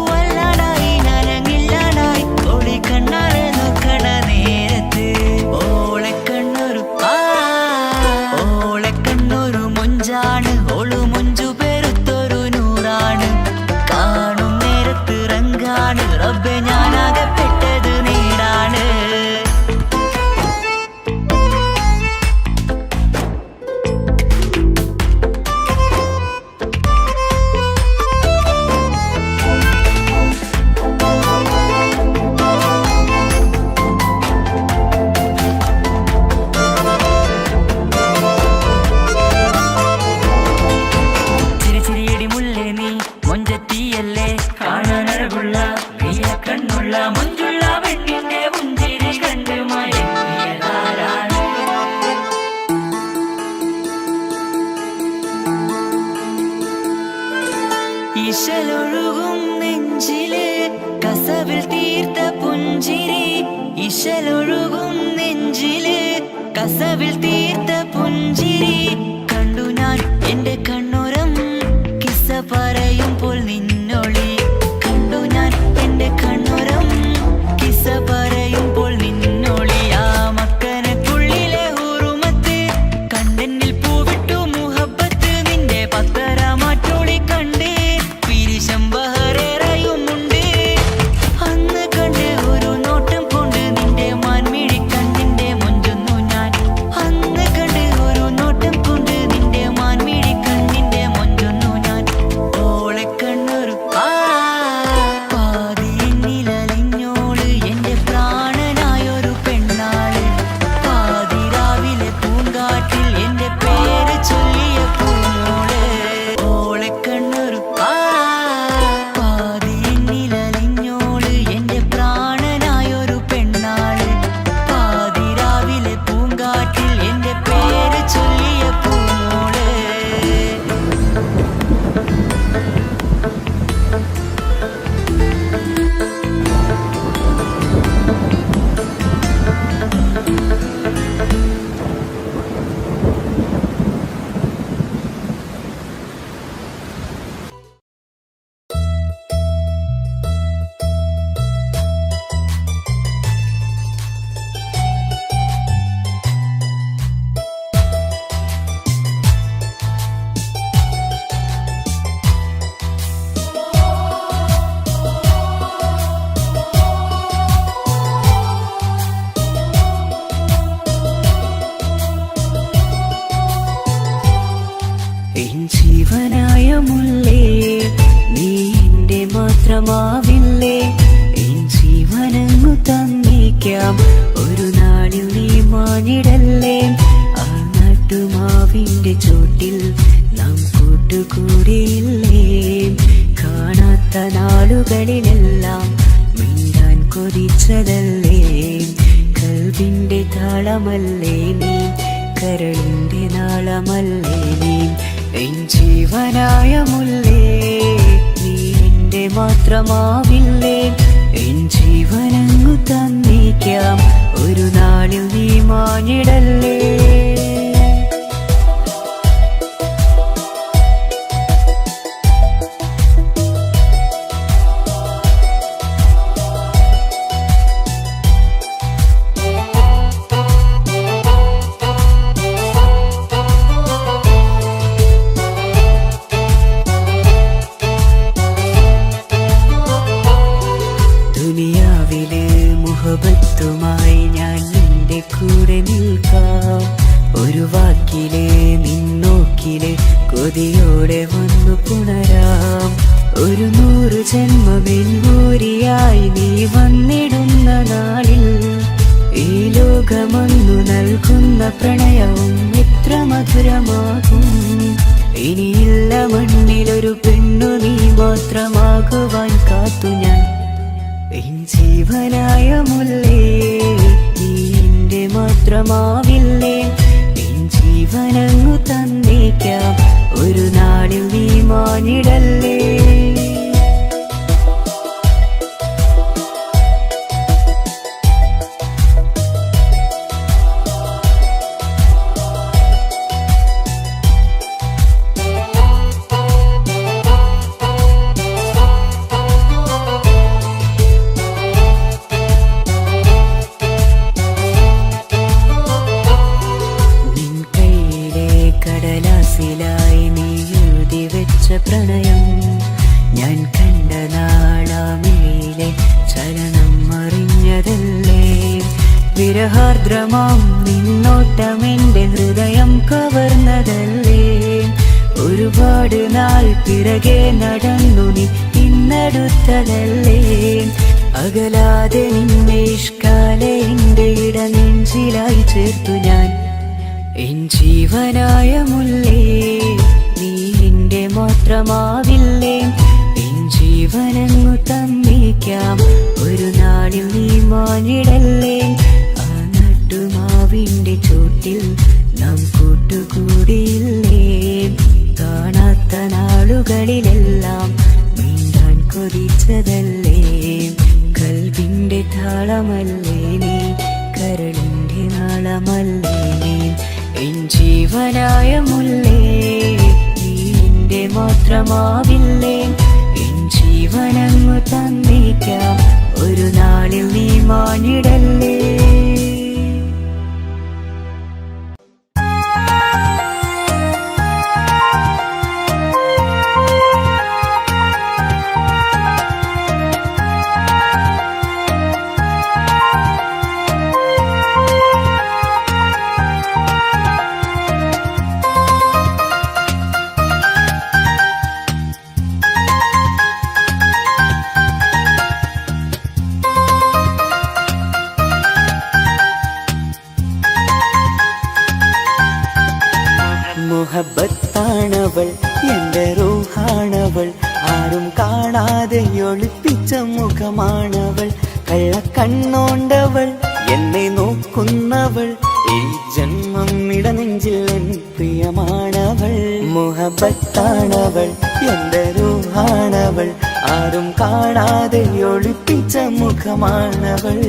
വല്ലാടായി നനങ്ങില്ലാടായി ഓളി കണ്ണാരെ നോക്കണ നേരത്ത്. ഓളെ കണ്ണൊരു ഓളെ കണ്ണൊരു മൊഞ്ചാണ്, ഓളു മൊഞ്ചു പെരുത്തൊരു നൂറാണ്. കാണും നേരത്ത് റങ്കാണ്, റബ്ബെ ഞാനാകപ്പെട്ടത് നേരാണ്. ചിരിച്ചിരിയടി മുല്ലേ നീ മൊഞ്ചത്തിയല്ലേ, കാണാനഴകുള്ള നീല കണ്ണുള്ള മൊഞ്ചുള്ള പെണ്ണിന്റെ പുഞ്ചിരി കണ്ട് മയങ്ങിയതാരാണ്. ഇശലൊഴുകും നെഞ്ചില് കസവിൽ തീർത്ത പുഞ്ചിരി. ഇശലൊഴുകും നെഞ്ചില് കസവിൽ തീർത്ത പുഞ്ചിരി. കണ്ടു ഞാൻ എന്റെ കണ്ണുരം കിസ്സ പറയുമ്പോൾ നിന്നൊളി. കണ്ടു ഞാൻ എന്റെ കണ്ണുരം കിസ്സ പറയുമ്പോൾ നിന്നൊളി. ആ മക്കനക്കുള്ളിലെ ഹുറുമത്ത് കണ്ടെന്നിൽ പൂവിട്ടു മുഹബത്ത്. നിന്റെ പത്തര മാറ്റോളി കണ്ട് പിരിശം ബഹറേറയുമുണ്ട്. അന്ന് കണ്ട് ഒരു നോട്ടം കൊണ്ട് നിന്റെ മാൻമിഴി കണ്ണിന്റെ മൊഞ്ചൊന്നു ഞാൻ. അന്ന് കണ്ട് ഒരു നോട്ടം കൊണ്ട് നിന്റെ മാൻമിഴി കണ്ണിന്റെ മൊഞ്ചൊന്നു ഞാൻ. ഓളെ കണ്ണൊരു പാതിന്നിലലിഞ്ഞോള് എന്റെ പ്രാണനായൊരു പെണ്ണാള്. പാതിരാവിലെ പൂങ്കാട്ടിൽ എന്റെ പേര് ചൊല്ലിയ പൂമോള്. ഓളെ കണ്ണൊരു പാതിന്നിലലിഞ്ഞോള് എന്റെ പ്രാണനായൊരു പെണ്ണാള്. പാതിരാവിലെ പൂങ്കാട്ടിൽ എന്റെ പേര് ചൊല്ലിയ പൂമോള്. എൻ ജീവനായ മുല്ലേ നീ എന്റെ മാത്രമാവില്ലേ. എൻ ജീവനങ്ങു തന്നേക്കാം ഒരു നാളിൽ നീ മാനിടല്ലേ. ആ നട്ടുമാവിന്റെ ചോട്ടിൽ നാം കൂട്ടുകൂടിയില്ലേ. കാണാത്ത നാളുകളിലെല്ലാം മിണ്ടാൻ കൊതിച്ചതല്ലേ. കൽവിന്റെ താളമല്ലേ നീ, കരളിന്റെ നാളമല്ലേ നീ. എൻ ജീവനായ മുല്ലേ നീ എന്റെ മാത്രമാവില്ലേ എൻ ജീവനങ്ങു തന്നേക്കാം ഒരു നാളിൽ നീ മാഞ്ഞിടല്ലേ ദുനിയാവിലെ മുഹബത്തുമായി ഞാൻ നിന്റെ കൂടെ നിൽക്കാം ഒരു വാക്കിലെ നിന്നോക്കിലെ കൊതിയോടെ വന്നു പുണരാം ഒരു 100 ജന്മമെൻകൂരിയായി നീ വന്നിടുന്ന നാളിൽ ഈ ലോകമൊന്നു നൽകുന്ന പ്രണയവും എത്ര മധുരമാകും ഇനിയില്ല മണ്ണിലൊരു പെണ്ണു നീ മാത്രമാകുവാൻ കാത്തു ഞാൻ എൻ ജീവനായ മുല്ലേ നീ എന്റെ മാത്രമാവില്ലേ എൻ ജീവനങ്ങു തന്നേക്കാം ഒരു നാളിൽ നീ മാഞ്ഞിടല്ലേ കടലാസിലായി നീ എഴുതി വെച്ച പ്രണയം ഞാൻ കണ്ട നാളാമേലെ ചലനം അറിഞ്ഞതല്ലേ വിരഹാർദ്രമാം നിന്നോട്ടം എന്റെ ഹൃദയം കവർന്നതല്ലേ ഒരുപാട് നാൾ പിറകെ നടന്നു നീ ഇന്നടുത്തതല്ലേ അകലാതെ നിന്നെ ഇഷ്കാലെ എന്റെ ഇടനെഞ്ചിലായി ചേർത്തു ഞാൻ എൻ ജീവനായ മുല്ലേ നീ എന്റെ മാത്രമാവില്ലേ എൻ ജീവനങ്ങു തന്നേക്കാം ഒരു നാളിൽ നീ മാഞ്ഞിടല്ലേ ആ നട്ടുമാവിന്റെ ചോട്ടിൽ നാം കൂട്ടുകൂടിയില്ലേ കാണാത്ത നാളുകളിലെല്ലാം മിണ്ടാൻ കൊതിച്ചതല്ലേ കൽവിന്റെ താളമല്ലേ നീ കരളിന്റെ നാളമല്ലേ നീ എൻ ജീവനായ മുല്ലേ നീ എന്റെ മാത്രമാവില്ലേ എൻ ജീവനങ്ങു തന്നേക്കാം ഒരു നാളിൽ നീ മാഞ്ഞിടല്ലേ മുഹബത്താണവൾ എന്റെ റൂഹാണവൾ ആരും കാണാതെ ഒളിപ്പിച്ച മുഖമാണവൾ കള്ളക്കണ്ണോണ്ടവൾ എന്നെ നോക്കുന്നവൾ ഈ ജന്മം ഇടനെഞ്ചിൽ എൻ പ്രിയമാണവൾ മുഹബത്താണവൾ എന്റെ റൂഹാണവൾ ആരും കാണാതെ ഒളിപ്പിച്ച മുഖമാണവൾ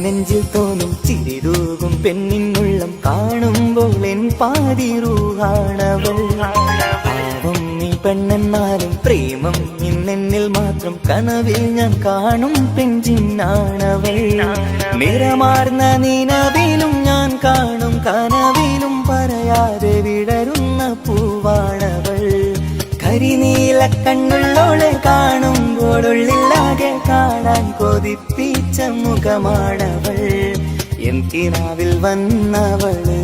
നെഞ്ചിൽ തോന്നും ചിരിതൂകും പെണ്ണിനുള്ളം കാണുമ്പോൾ എൻ പാതി റൂഹാണവൾ പാവം നീ പെണ്ണെന്നാലും പ്രേമം ഇന്നെന്നിൽ മാത്രം കനവിൽ ഞാൻ കാണും പെഞ്ചിന്നാണവൾ നിറമാർന്ന നിലവിലും ഞാൻ കാണും കനവിലും പറയാതെ വിടരുന്ന പൂവാണവൾ കരിനീല കണ്ണുള്ളോളെ കാണുമ്പോഴുള്ളിലാകെ കാണാൻ കൊതിപ്പിച്ച മുഖമാണവൾ എൻ കിനാവിൽ വന്നവള്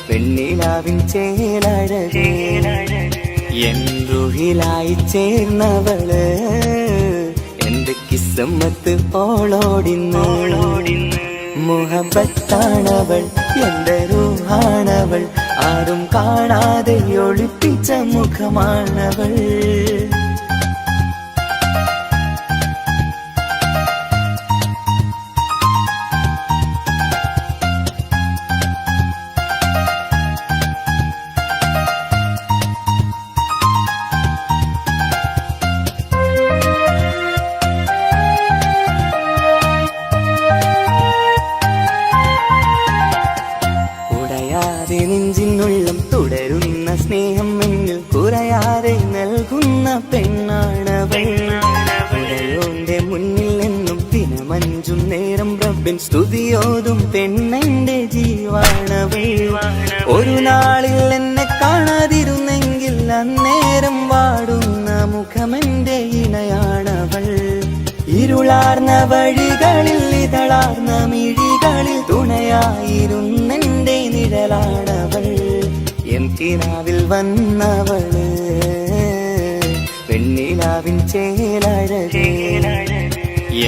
വെണ്ണിലാവിൻ ചേലഴകേ എന്തുഹിലായി ചേർന്നവള് എന്റെ കിസ്സമ്മത്ത് ഓളോടിന്ന് മുഹബത്താണവൾ എന്റെ റൂഹാണവൾ ആരും കാണാതെ ഒളിപ്പിച്ച മുഖമാണവൾ നെഞ്ചിനുള്ളം തുടരുന്ന സ്നേഹം എന്നിൽ കുറയാതെ നൽകുന്ന പെണ്ണാണവൾ ഉടയോന്റെ മുന്നിൽ നിന്നും ദിനമഞ്ചും നേരം റബ്ബിൻ സ്തുതിയോതും പെണ്ണെന്റെ ജീവാണവൾ ഒരു നാളിൽ എന്നെ കാണാതിരുന്നെങ്കിൽ അന്നേരം വാടുന്ന മുഖമെന്റെ ഇണയാണവൾ ഇരുളാർന്ന വഴികളിൽ ഇതളാർന്ന മിഴികളിൽ തുണയായിരുന്നെന്റെ നിഴലാണവൾ എൻ കിനാവിൽ വന്നവള് പെണ്ണിലാവിൻ ചേലഴകേ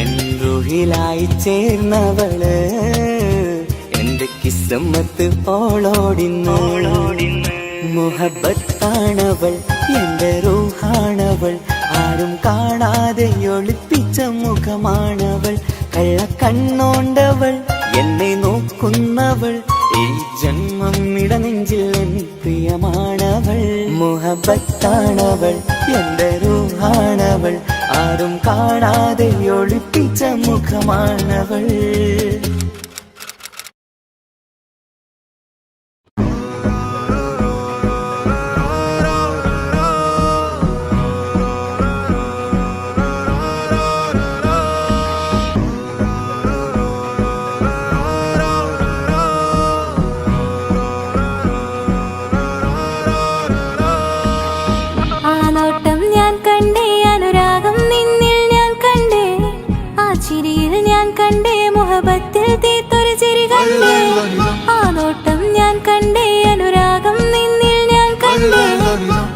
എൻ റുഹിലായി ചേർന്നവള് എന്റെ കിസ്സമ്മത്ത് ഓളോടിന്ന് മുഹബത്താണവൾ എന്റെ റൂഹാണവൾ ആരും കാണാതെ ഒളിപ്പിച്ച മുഖമാണവൾ കള്ളക്കണ്ണോണ്ടവൾ എന്നെ നോക്കുന്നവൾ ഈ ജന്മം ഇടനെഞ്ചിൽ എൻ പ്രിയമാണവൾ മുഹബത്താണവൾ എന്റെ റൂഹാണവൾ ആരും കാണാതെ ഒളിപ്പിച്ച മുഖമാണവൾ മുഹബത്തിൽ തീർത്തൊരു ചിരി കണ്ടേ ആ നോട്ടം ഞാൻ കണ്ടേ അനുരാഗം നിന്നിൽ ഞാൻ കണ്ടേ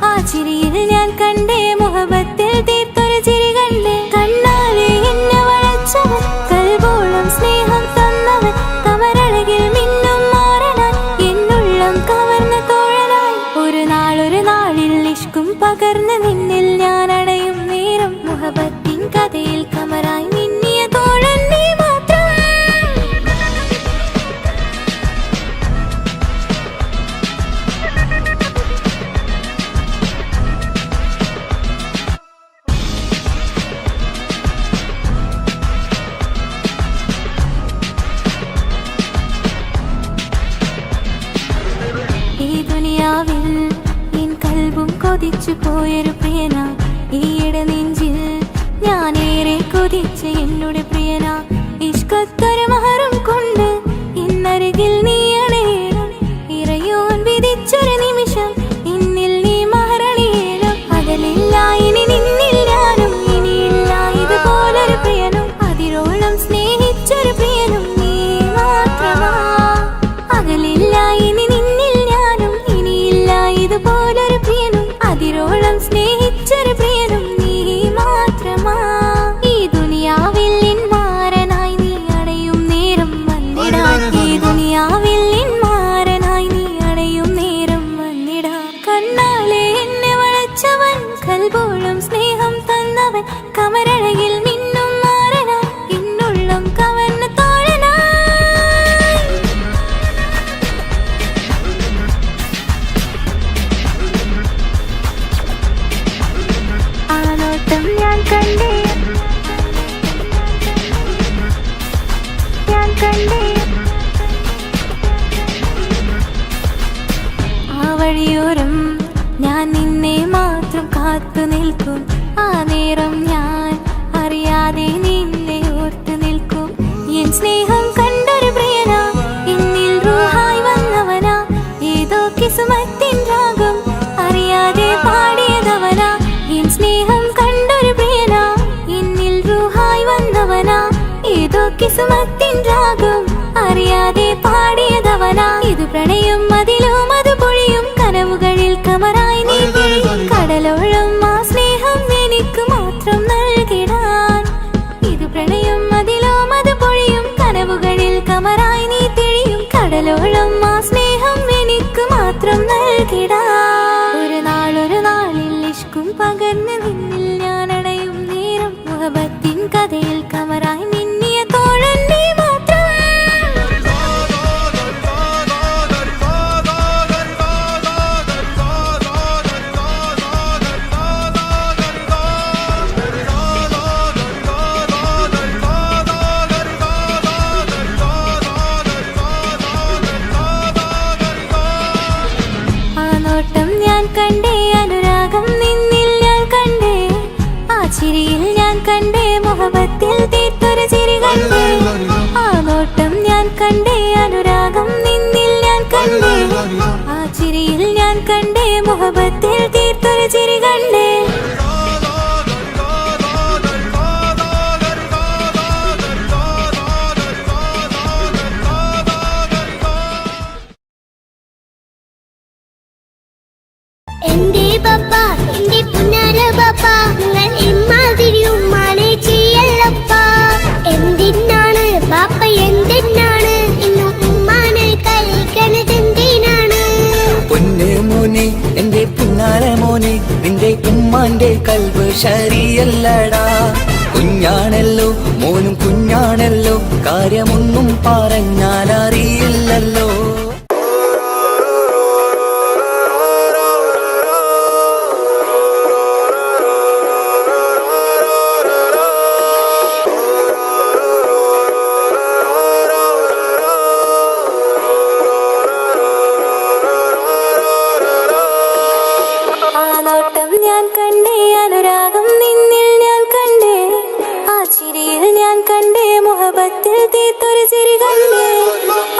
ആ ചിരിയിൽ ഞാൻ കണ്ടേ മുഹബത്തിൽ തീർത്തൊരു ചിരി കണ്ടേ കണ്ണാലെ എന്നെ വളച്ചവൻ കൽബോളം സ്നേഹം തന്നവൻ കമരഴകിൽ മിന്നും മാറനാൻ എന്നുള്ളം കവർന്ന തോഴനായി ഒരു നാളിൽ ഇഷ്കും പകർന്ന് നിന്നിൽ ഞാൻ അടയും നേരം മുഹബത്തിൻ കഥയിൽ കമറായി മിന്നിയ തോഴൻ നീ മാത്രം കൊതിച്ചു പോയൊരു പ്രിയന ഈയിടെ നെഞ്ചിൽ ഞാനേറെ കൊതിച്ച എന്നോട് പ്രിയന ഇഷ്കത്തൊരു മഹറും കൊണ്ട് ഇന്നരികിൽ നീ അണയണം ഇറയോൻ വിധിച്ചൊരു നിമിഷം ഇന്നിൽ നീ മഹറണിയേണം അകലില്ല ഇനി നിന്നിൽ ഞാനും ഇനിയില്ല ഇതുപോലൊരു പ്രിയനും അതിരോളം സ്നേഹിച്ചൊരു പ്രിയനും നീ മാത്രമാ അകലില്ല ഇനി നിന്നിൽ ഞാനും ഇനിയില്ല ഇതുപോലൊരു പ്രിയനും അതിരോളം സ്നേഹിച്ചൊരു പ്രിയനും നീ മാത്രമാ ഈ ദുനിയാവിൽ മാറനായി നീ അടയും നേരം വന്നിടാൻ ഈ ദുനിയാവിൽ മാറനായി നീ അടയും നേരം വന്നിടാൻ കണ്ണാലെ എന്നെ വളച്ചവൻ കൽബോളം സ്നേഹം തന്നവൻ കമരഴകിൽ മിന്നും മാറനാ എന്നുള്ളം കവർന്ന തോഴനായി ഞാൻ കണ്ടേ ആ വഴിയോരം ഞാൻ നിന്നെ മാത്രം കാത്തു നിൽക്കും ആ നേരം ഞാൻ അറിയാതെ നിന്നെ ഓർത്തു നിൽക്കും എൻ സ്നേഹം കണ്ടൊരു പ്രിയനാ എന്നിൽ റൂഹായി വന്നവനാ ഏതോ കിസ്മത്തിൻ രാഗം അറിയാതെ പാടിയതവനാ എൻ സ്നേഹം കണ്ടൊരു പ്രിയനാ എന്നിൽ റൂഹായി വന്നവനാ ഏതോ കിസ്മത്തിൻ രാഗം അറിയാതെ പാടിയതവനാ ഇത് പ്രണയം അതിലും അത് പൊഴിയും കനവുകളിൽ കമറായി നീ മുഹബത്തിൽ തീർത്തൊരു ചിരി കണ്ടേ ആ നോട്ടം ഞാൻ കണ്ടേ അനുരാഗം നിന്നിൽ ഞാൻ കണ്ടേ ആ ചിരിയിൽ ഞാൻ കണ്ടേ മുഹബത്തിൽ തീർത്തൊരു ചിരി കണ്ടേ എന്റെ പപ്പ എന്റെ പുന്നാര പപ്പ നിങ്ങൾ ഇമ്മാതിരി ഉമ്മാനെ ചെയ്യല്ലപ്പ എന്തിനാണ് പാപ്പ എന്തിനാണ് ഇന്നും ഉമ്മാനെ കളിക്കണത് എന്തിനാണ് പൊന്നെ മോനെ എന്റെ പുന്നാര മോനെ നിന്റെ ഉമ്മാന്റെ കൽബ് ശരിയല്ലടാ കുഞ്ഞാണല്ലോ മോനും കുഞ്ഞാണല്ലോ കാര്യമൊന്നും പറഞ്ഞാൽ അറിയില്ലല്ലോ ഞാൻ കണ്ടേ അനുരാഗം നിന്നിൽ ഞാൻ കണ്ടേ ആ ചിരിയിൽ ഞാൻ കണ്ടേ മുഹബത്തിൽ തീർത്തൊരു ചിരി കണ്ടേ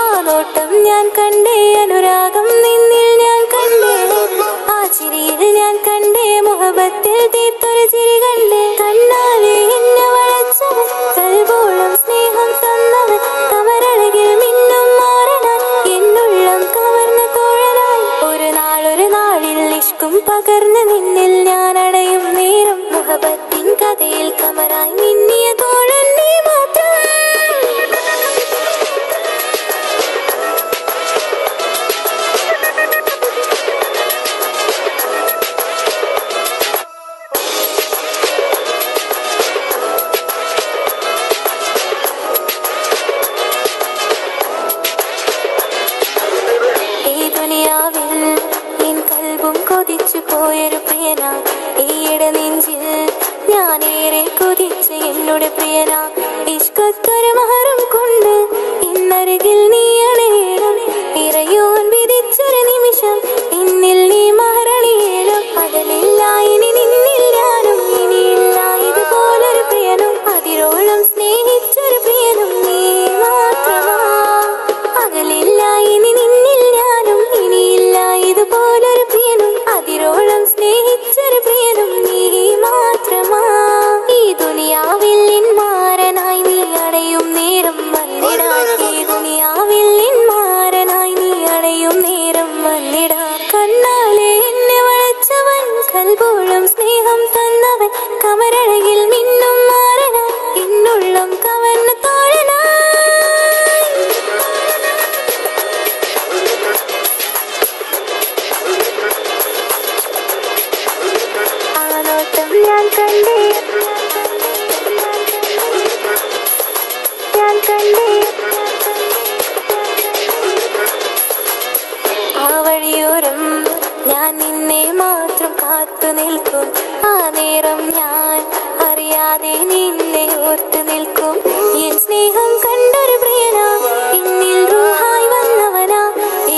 ആ നോട്ടം ഞാൻ കണ്ടേ അനുരാഗം നിന്നിൽ ഞാൻ കണ്ടേ ആ ചിരിയിൽ ഞാൻ കണ്ടേ മുഹബത്തിൽ തീർത്തൊരു ചിരി കണ്ടേ കണ്ണാലെ എന്നെ വളച്ചവൻ കൽബോളം സ്നേഹം തന്നവൻ കമരഴകിൽ മിന്നും മാറനാൻ എന്നുള്ളം കവർന്ന തോഴനായി ഒരു നാളിൽ ഇഷ്കും പകർന്ന് നിന്നിൽ ഞാൻ അടയും നേരം മുഹബത്തിൻ കഥയിൽ കമറായി മിന്നിയ തോഴൻ നീ മാത്രം ഈ ദുനിയാവിൽ എൻ കൽബും കൊതിച്ചു പോയൊരു പ്രിയന ഈയിടെ നെഞ്ചിൽ ഞാനേറെ കൊതിച്ച് എന്നോട് പ്രിയന ഇഷ്കത്തൊരു മഹറും കൊണ്ട് ഇന്നരികിൽ നീ അണയണം ഇറയോൻ വിധിച്ചൊരു നിമിഷം ഇന്നിൽ നീ മഹറണിയേലും അതിലില്ല ഇനി നിന്നിൽ ഞാനും ഇനിയില്ല ഇതുപോലൊരു പ്രിയനും അതിരോളം സ്നേഹിച്ചൊരു പ്രിയനും നീ മാത്രമാ അകലില്ല ഇനി നിന്നിൽ ഞാനും ഇനിയില്ല ഇതുപോലൊരു പ്രിയനും അതിരോളം സ്നേഹിച്ചൊരു പ്രിയനും നീ മാത്രമാ ഈ ദുനിയാവിൽ മാരനായി നീ അടയും നേരം വന്നിടാൻ ഈ ദുനിയാവിൽ മാരനായി നീ അടയും നേരം വന്നിടാൻ കണ്ണാലെ എന്നെ വളച്ചവൻ കൽബോളം സ്നേഹം തന്നവൻ കമരഴകിൽ മിന്നും മാറനാൻ എന്നുള്ളം കവർന്ന തോഴനായി ആ നോട്ടം ഞാൻ കണ്ടേ ഞാൻ കണ്ടേ ആ വഴിയോരം ഞാൻ നിന്നെ മാത്രം കാത്തു നിൽക്കും ആ നേരം ഞാൻ അറിയാതെ നിന്നെ ഓർത്തു നിൽക്കും എൻ സ്നേഹം കണ്ടൊരു പ്രിയന എന്നിൽ റൂഹായി വന്നവനാ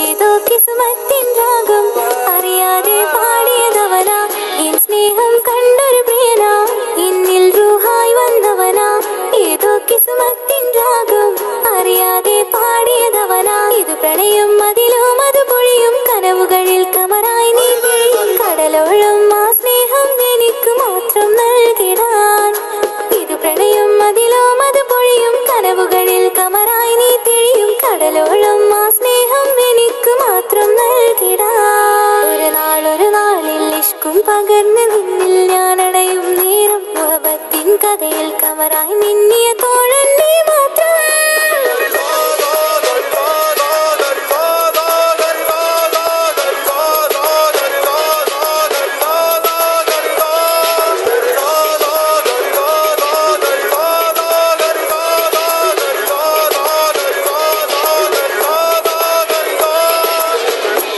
ഏതോ കിസ്മത്തിൻ രാഗം അറിയാതെ പാടിയതവനാ എൻ സ്നേഹം കണ്ടൊരു പ്രിയന എന്നിൽ റൂഹായി വന്നവനാ ഏതോ കിസ്മത്തിൻ രാഗം അറിയാതെ പാടിയതവനാ ഇത് പ്രണയം അതിലും അത് പൊഴിയും കനവുകളിൽ കമറായി നീ പൊഴിയും കടലോളം ആ സ്നേഹം എനിക്ക് മാത്രം നൽകിടാൻ ഇത് പ്രണയം അതിലും അത് പൊഴിയും കനവുകളിൽ കമറായി നീ തിഴിയും കടലോളം ആ സ്നേഹം എനിക്ക് മാത്രം നൽകിടാൻ ഒരു നാളിൽ ഇഷ്കും പകർന്ന് നിന്നിൽ ഞാൻ അടയും നേരം മുഹബത്തിൻ കഥയിൽ കമറായി മിന്നിയ തോഴൻ നീ മാത്രം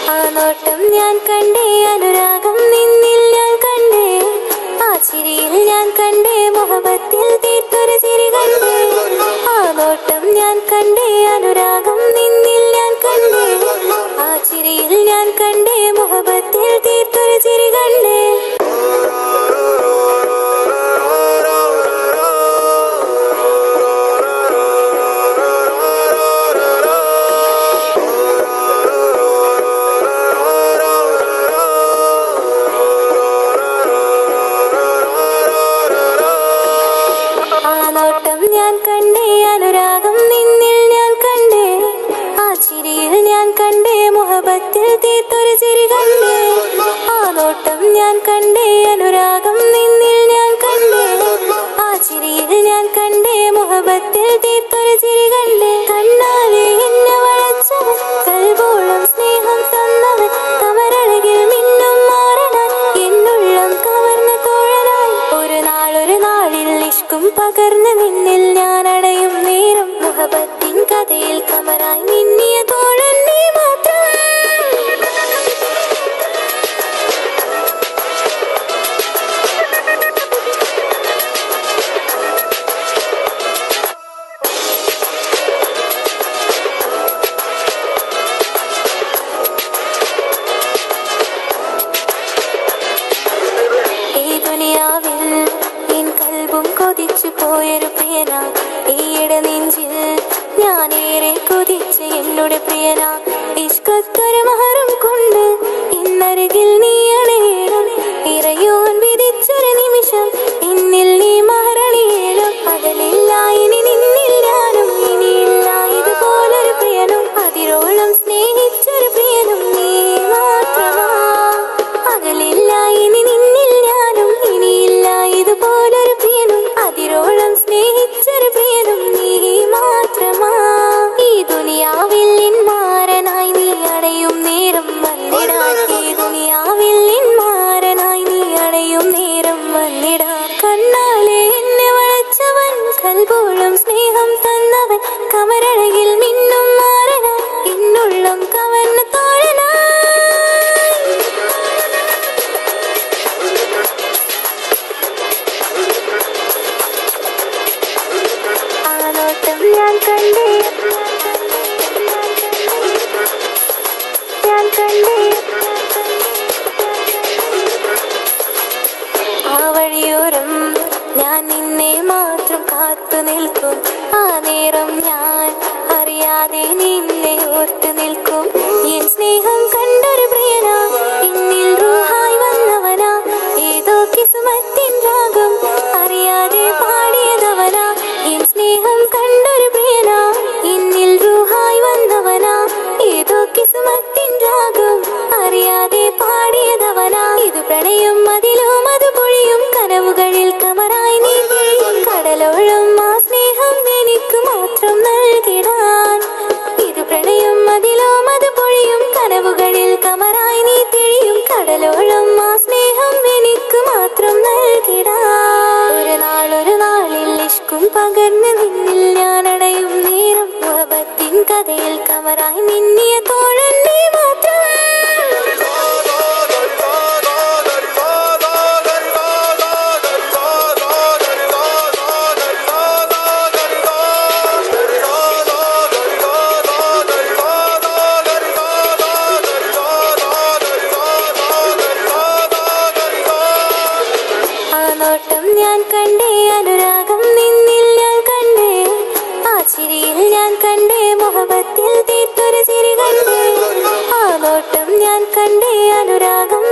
ആ നോട്ടം ഞാൻ കണ്ടേ അനുരാഗം നിന്നിൽ ഞാൻ കണ്ടേ ആ ചിരിയിൽ ഞാൻ കണ്ടേ മുഹബത്തിൽ തീർത്തൊരു ചിരി കണ്ടേ ആ നോട്ടം ഞാൻ കണ്ടേ അനുരാഗം നിന്നിൽ ഞാൻ കണ്ടേ ആ ചിരിയിൽ ഞാൻ കണ്ടേ മുഹബത്തിൽ തീർത്തൊരു ചിരി കണ്ടേ നോട്ടം ഞാൻ കണ്ടേ അനുരാഗം നിന്നിൽ ഞാൻ കണ്ടേ ആ ചിരിയിൽ ഞാൻ കണ്ടേ മുഹബത്തിൽ തീർത്തൊരു ചിരി കണ്ടേ കണ്ണാലെ എന്നെ വളച്ചവൻ കൽബോളം സ്നേഹം തന്നവൻ കമരഴകിൽ മിന്നും മാറനാൻ എന്നുള്ളം കവർന്ന തോഴനായി ഒരു നാളിൽ ഇഷ്കും പകർന്ന് നിന്നിൽ ഞാൻ അടയും നേരം മുഹബത്തിൻ കഥയിൽ കമറായി മിന്നിയ തോഴൻ നീ മാത്രം കൊതിച്ചു പോയൊരു പ്രിയന ഈയിടെ നെഞ്ചിൽ ഞാനേറെ കൊതിച്ച് എന്നോട് പ്രിയന ഇഷ്കത്തൊരു മഹറും കൊണ്ട് ഇന്നരികിൽ നീ അണയണം ഇറയോൻ വിധിച്ചൊരു നിമിഷം എന്നിൽ നീ മഹറണിയേണം പകലില്ല ഇനി നിന്നിൽ ഞാനും ഇനിയില്ല ഇതുപോലൊരു പ്രിയനും അതിരോളം സ്നേഹിച്ചൊരു പ്രിയനും നീ മാത്രമാ പകലില്ല ഇനി നിന്നിൽ ഞാനും ഇനിയില്ല ഇതുപോലൊരു പ്രിയനും അതിരോളം സ്നേഹിച്ചൊരു പ്രിയനും നീ മാത്രമാ ഈ ദുനിയാവിൽ മാരനായി നീ അടയും നേരം വന്നിടാൻ ഈ ദുനിയാവിൽ മാരനായി നീ അടയും നേരം വന്നിടാൻ കണ്ണാലെ എന്നെ വളച്ചവൻ കൽബോളം സ്നേഹം തന്നവൻ കമരഴകിൽ മിന്നും മാറനായി എന്നുള്ളം കവർന്ന തോഴനായി ഞാൻ കണ്ടേ ആ വഴിയോരം ഞാൻ നിന്നെ മാത്രം കാത്തു നിൽക്കും ആ നേരം ഞാൻ അറിയാതെ നിന്നെ ഓർത്തു നിൽക്കും എൻ സ്നേഹം കണ്ടൊരു പ്രിയനാ എന്നിൽ റൂഹായി വന്നവനാ ഏതോ കിസ്മത്തിൻ രാഗം അറിയാതെ പാടിയതവനാ എൻ സ്നേഹം കണ്ടൊരു പ്രിയനാ എന്നിൽ റൂഹായി വന്നവനാ ഏതോ കിസ്മത്തിൻ രാഗം അറിയാതെ പാടിയതവനാ ഇത് പ്രണയം അതിലും അത് പൊഴിയും കനവുകളിൽ കമറായി നീ പൊഴിയും കടലോളം ആ സ്നേഹം എനിക്ക് മാത്രം നൽകിടാൻ ഇത് പ്രണയം അതിലും അത് പൊഴിയും കനവുകളിൽ കമറായി നീ തിഴിയും കടലോളം ആ സ്നേഹം എനിക്ക് മാത്രം നൽകിടാൻ ഒരു നാളിൽ ഇഷ്കും പകർന്ന് നിന്നിൽ ഞാൻ അടയും നേരം മുഹബത്തിൻ കഥയിൽ കമറായി മിന്നിയ തോഴൻ നീ മാത്രം നോട്ടം ഞാൻ കണ്ടേ അനുരാഗം നിന്നിൽ ഞാൻ കണ്ടേ ആ ചിരിയിൽ ഞാൻ കണ്ടേ മുഹബത്തിൽ തീർത്തൊരു ചിരി കണ്ടേ ആ നോട്ടം ഞാൻ കണ്ടേ അനുരാഗം